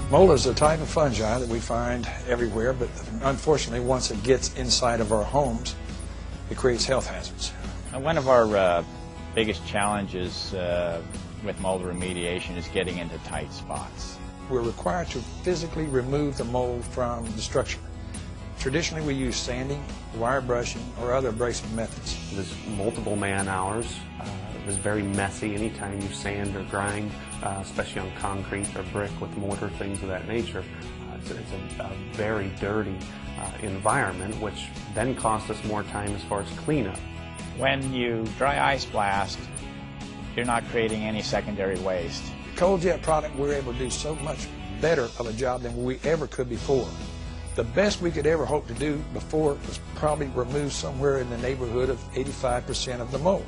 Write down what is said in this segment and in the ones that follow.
Mold is a type of fungi that we find everywhere, but unfortunately once it gets inside of our homes, it creates health hazards. One of our biggest challenges with mold remediation is getting into tight spots. We're required to physically remove the mold from the structure. Traditionally we use sanding, wire brushing, or other abrasive methods. There's multiple man hours. It was very messy anytime you sand or grind, especially on concrete or brick with mortar, things of that nature. It's a very dirty environment, which then costs us more time as far as cleanup. When you dry ice blast, you're not creating any secondary waste. Cold jet product, we're able to do so much better of a job than we ever could before. The best we could ever hope to do before was probably remove somewhere in the neighborhood of 85% of the mold.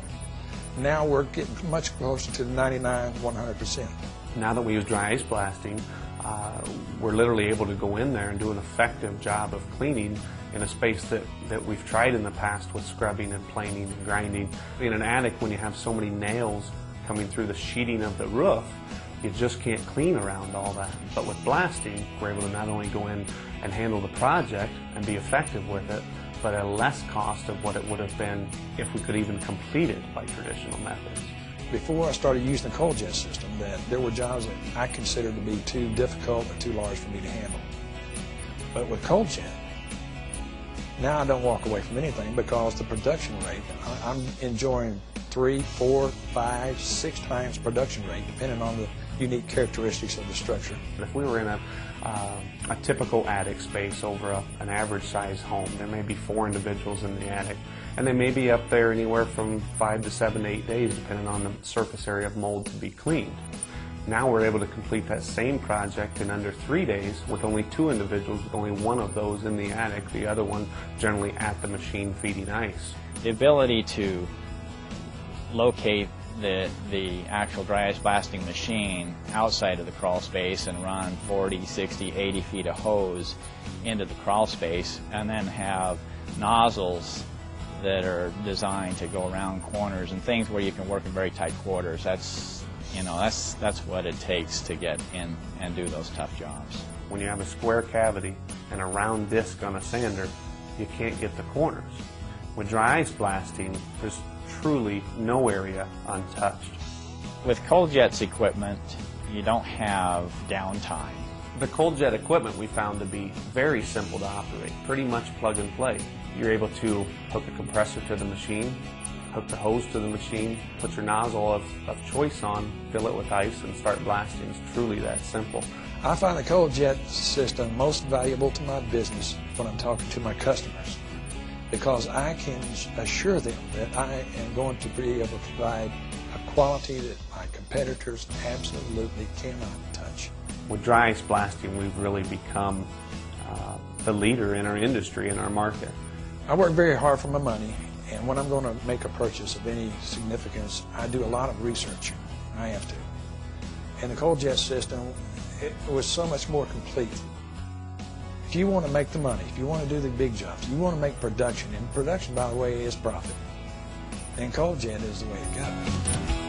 Now we're getting much closer to 99, 100%. Now that we use dry ice blasting, we're literally able to go in there and do an effective job of cleaning in a space that we've tried in the past with scrubbing and planing and grinding. In an attic, when you have so many nails coming through the sheeting of the roof, you just can't clean around all that. But with blasting, we're able to not only go in and handle the project and be effective with it, but at less cost of what it would have been if we could even complete it by traditional methods. Before I started using the cold jet system, that there were jobs that I considered to be too difficult or too large for me to handle. But with cold jet, now I don't walk away from anything because the production rate, I'm enjoying 3, 4, 5, 6 times production rate, depending on the unique characteristics of the structure. If we were in a typical attic space over an average size home, there may be 4 individuals in the attic, and they may be up there anywhere from 5 to 7 to 8 days, depending on the surface area of mold to be cleaned. Now we're able to complete that same project in under 3 days with only 2 individuals, with only one of those in the attic, the other one generally at the machine feeding ice. The ability to locate the actual dry ice blasting machine outside of the crawl space and run 40, 60, 80 feet of hose into the crawl space, and then have nozzles that are designed to go around corners and things where you can work in very tight quarters. That's what it takes to get in and do those tough jobs. When you have a square cavity and a round disc on a sander, you can't get the corners. With dry ice blasting, there's truly no area untouched. With Cold Jet's equipment, you don't have downtime. The Cold Jet equipment we found to be very simple to operate, pretty much plug and play. You're able to hook a compressor to the machine, hook the hose to the machine, put your nozzle of choice on, fill it with ice, and start blasting. It's truly that simple. I find the Cold Jet system most valuable to my business when I'm talking to my customers, because I can assure them that I am going to be able to provide a quality that my competitors absolutely cannot touch. With dry ice blasting, we've really become the leader in our industry, in our market. I work very hard for my money, and when I'm going to make a purchase of any significance, I do a lot of research. I have to. And the Cold Jet system, it was so much more complete. If you want to make the money, if you want to do the big jobs, you want to make production, and production, by the way, is profit, then Cold Jet is the way to go.